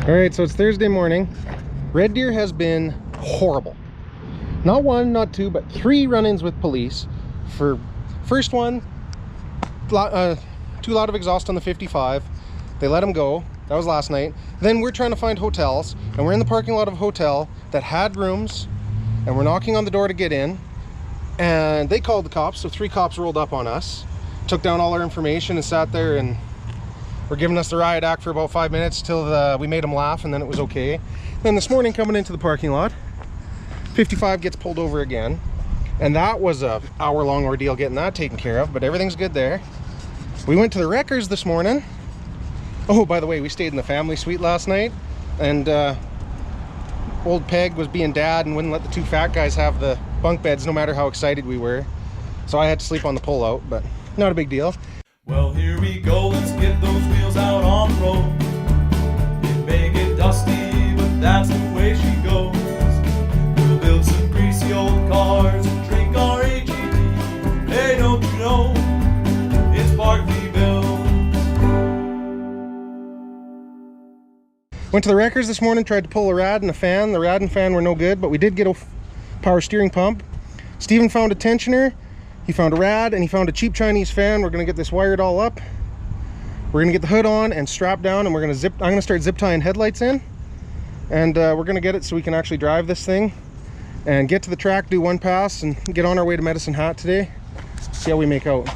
All right, so it's Thursday morning. Red Deer has been horrible. Not one, not two, but 3 run-ins with police. For first one, too loud of exhaust on the 55. They let him go. That was last night. Then we're trying to find hotels, and we're in the parking lot of a hotel that had rooms, and we're knocking on the door to get in, and they called the cops. So 3 cops rolled up on us, took down all our information, and sat there and were giving us the riot act for about 5 minutes till we made them laugh, and then it was okay. Then this morning, coming into the parking lot, 55 gets pulled over again, and that was a hour-long ordeal getting that taken care of, but everything's good there. We went to the Wreckers this morning. Oh, by the way, we stayed in the family suite last night, and old Peg was being dad and wouldn't let the 2 fat guys have the bunk beds no matter how excited we were. So I had to sleep on the pull-out, but not a big deal. Well, here we go, let's get those wheels out on the road. It may get dusty, but that's the way she goes. We'll build some greasy old cars and drink our AGV. Hey, don't you know, it's Barkley Bill. Went to the Wreckers this morning, tried to pull a rad and a fan. The rad and fan were no good, but we did get a power steering pump. Steven found a tensioner. He found a rad, and he found a cheap Chinese fan. We're gonna get this wired all up. We're gonna get the hood on and strapped down, and I'm gonna start zip tying headlights in, and we're gonna get it so we can actually drive this thing and get to the track, do 1 pass, and get on our way to Medicine Hat today. See how we make out.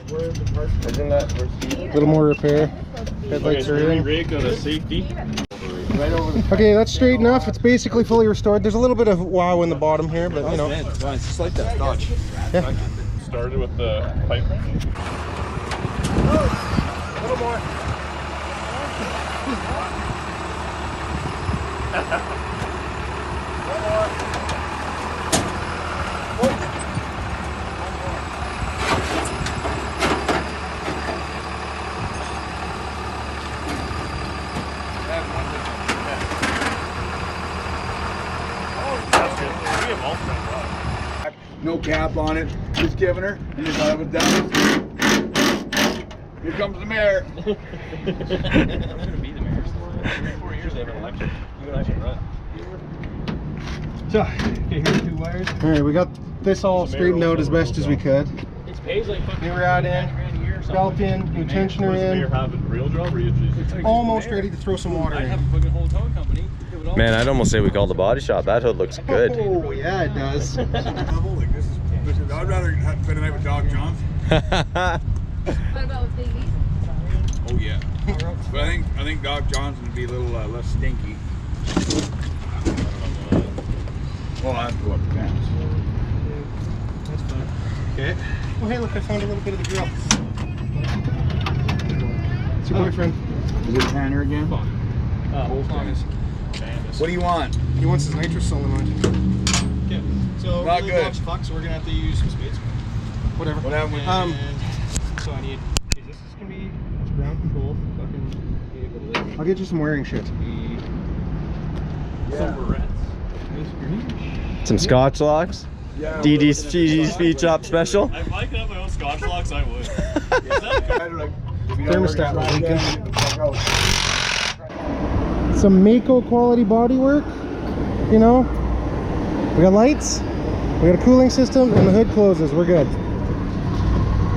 Isn't that a little more repair? Headlights are in. Okay, that's straight enough. It's basically fully restored. There's a little bit of wow in the bottom here, but you know. It's just like that Dodge. Yeah. Started with the pipe wrench. Oh, a little more. No cap on it, just giving her, and you thought it was down. Here comes the mayor. I'm gonna be the mayor. 3-4 years they have an election. You and I should run. So, okay, here's 2 wires. All right, we got this all straightened out as best as we could. It pays like fucking New rad in, belt in, new tensioner in. Real job, or you just Almost ready to throw some water I have in. a fucking whole tow company. Man, I'd almost say we called the body shop. That hood looks good. Oh, yeah, it does. I'd rather spend the night with Doc Johns. What about with babies? Oh yeah. But I think Doc John's would be a little less stinky. Well, I have to go up the fence. That's fine. Okay. Oh, hey, look, I found a little bit of the grill. It's your boyfriend. Is it Tanner again? What do you want? He wants his nitrous solenoid. Okay. So Not really good. blocks fuck, so we're gonna have to use some spades. Whatever. What happened with So I need. Is this gonna be ground control? Fucking. I'll get you some wearing shit. Some reds. Some Scotch locks. Yeah, DD's Speed Shop special. If I could have my own Scotch locks, I would. Thermostat was leaking. Some Mako quality bodywork, you know. We got lights, we got a cooling system, and the hood closes. We're good.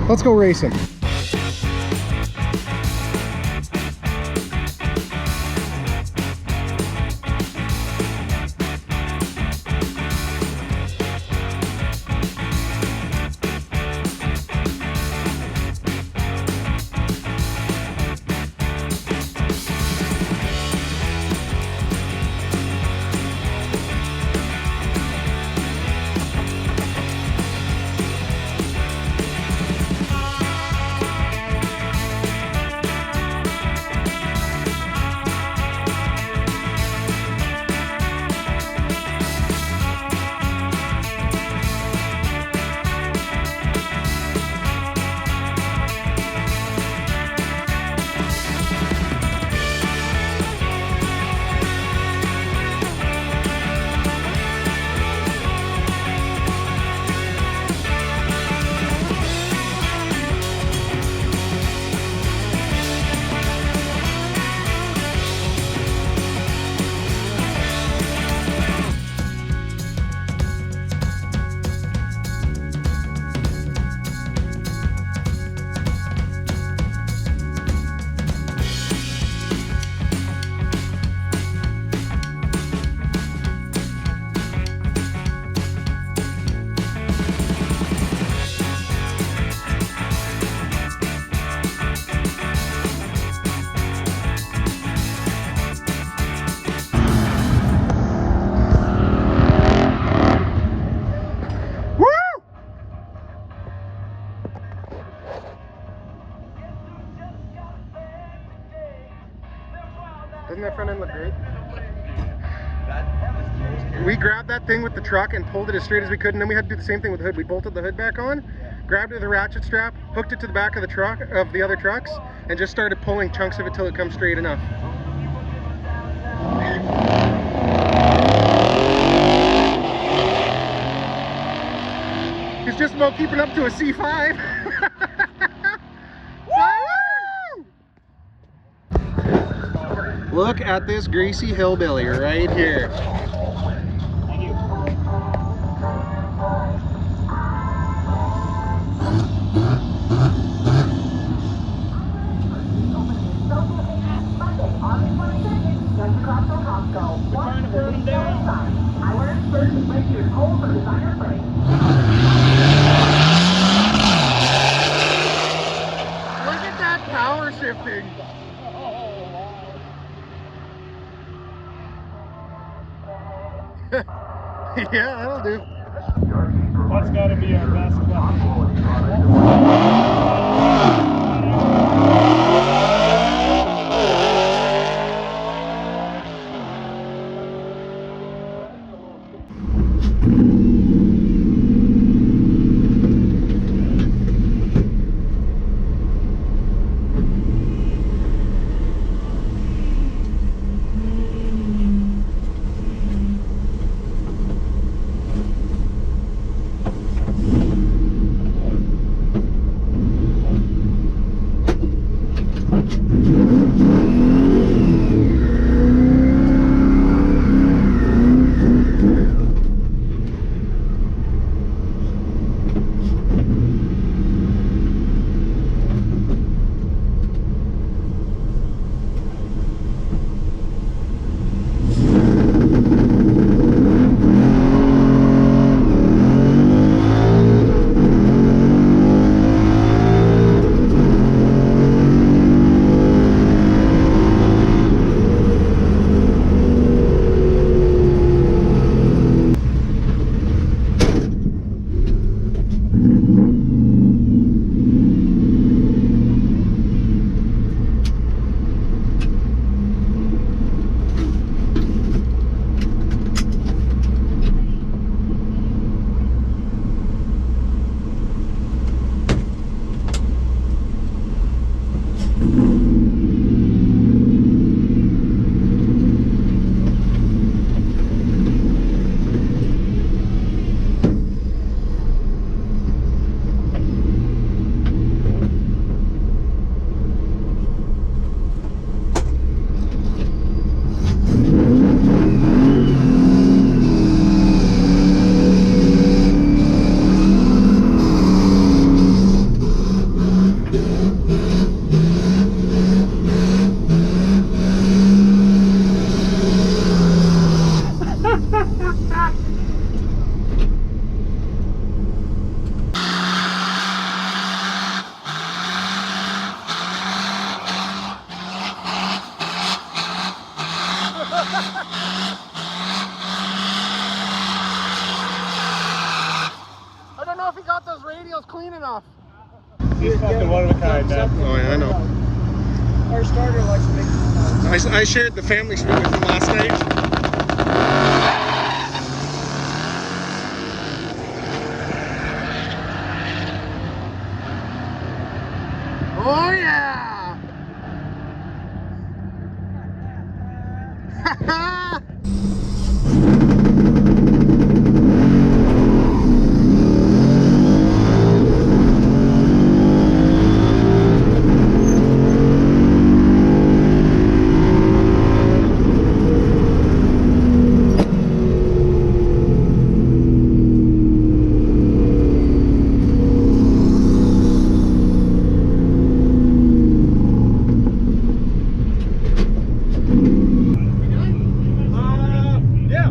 Let's go racing. Doesn't that front end look great? We grabbed that thing with the truck and pulled it as straight as we could, and then we had to do the same thing with the hood. We bolted the hood back on, grabbed it with a ratchet strap, hooked it to the back of the truck, of the other trucks, and just started pulling chunks of it till it comes straight enough. It's just about keeping up to a C5. Look at this greasy hillbilly right here. Look at that power shifting. Yeah, that'll do. That's got to be our best weapon. I don't know if he got those radials clean enough. He's fucking one of a kind, man. Oh yeah, I know. Our starter likes to make I shared the family stream with him last night. Oh yeah! Yeah.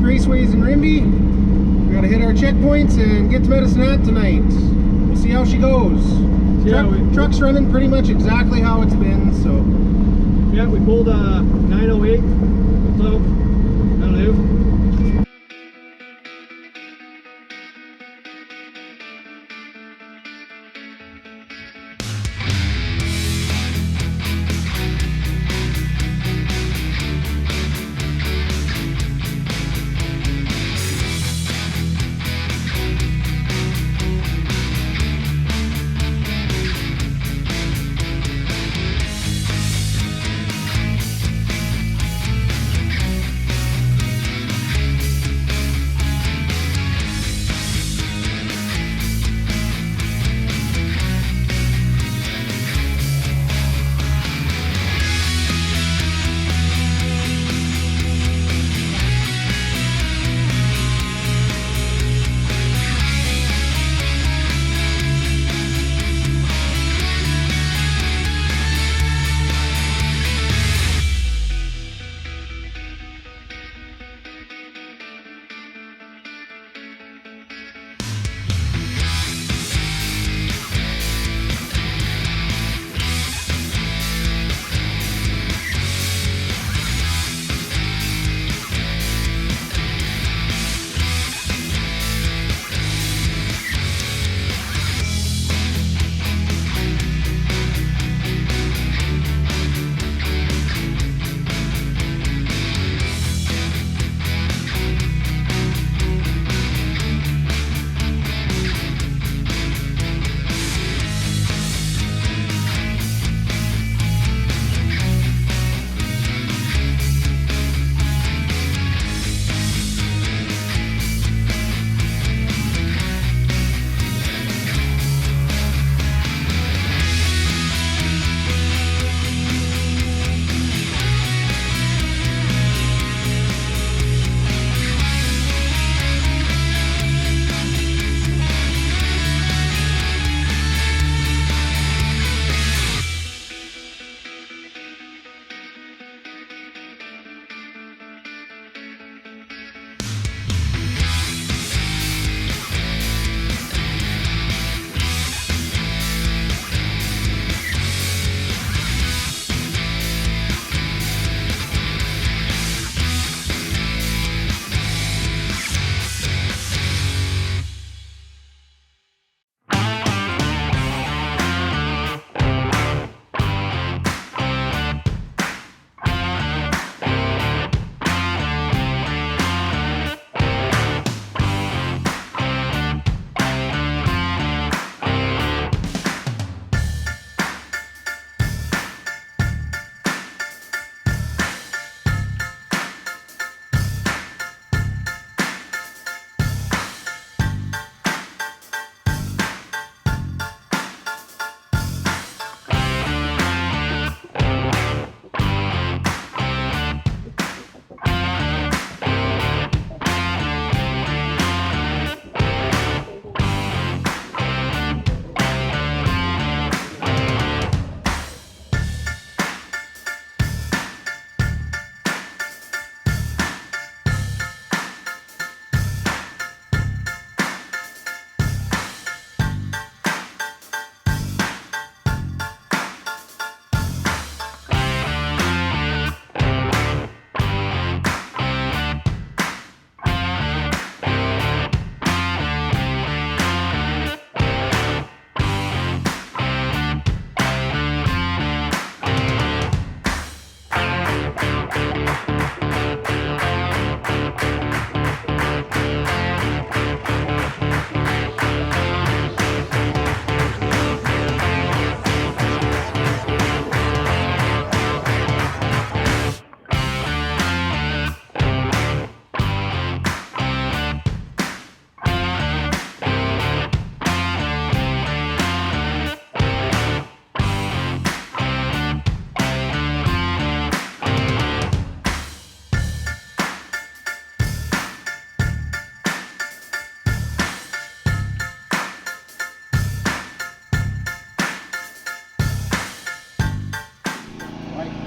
Raceways in Rimby. We gotta hit our checkpoints and get to Medicine Hat tonight. We'll see how she goes. Yeah, Truck's running pretty much exactly how it's been, so. Yeah, we pulled 908. So, that'll do.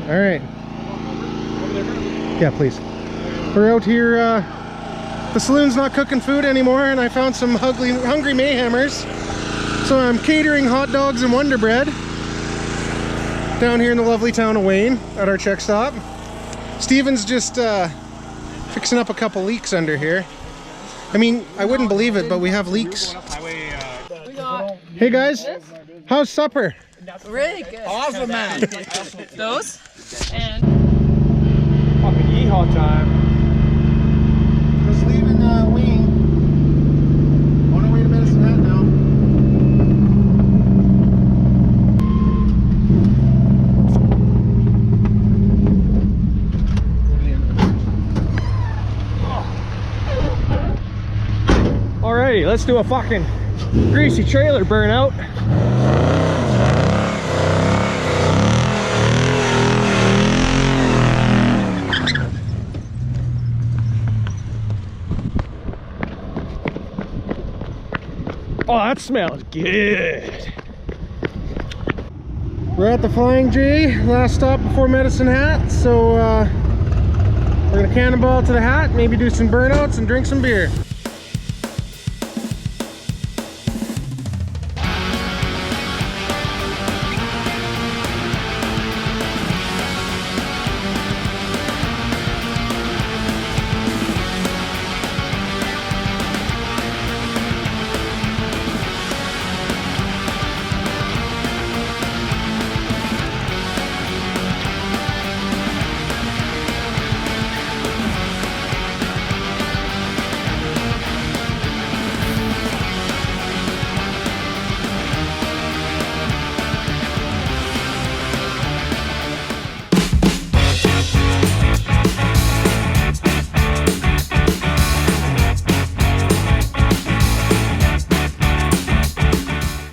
All right. Yeah, please. We're out here The saloon's not cooking food anymore, and I found some hungry Mayhemers. So I'm catering hot dogs and Wonder Bread down here in the lovely town of Wayne at our check stop. Steven's just fixing up a couple leaks under here. I mean, I wouldn't believe it, but we have leaks. Hey guys, how's supper? Really good. Awesome, man. Those? And Fucking yeehaw time. Just leaving Wayne. On our way to Medicine Hat now. Alrighty, let's do a fucking greasy trailer burnout. Oh, that smells good. We're at the Flying J, last stop before Medicine Hat, so we're gonna cannonball to the hat, maybe do some burnouts and drink some beer.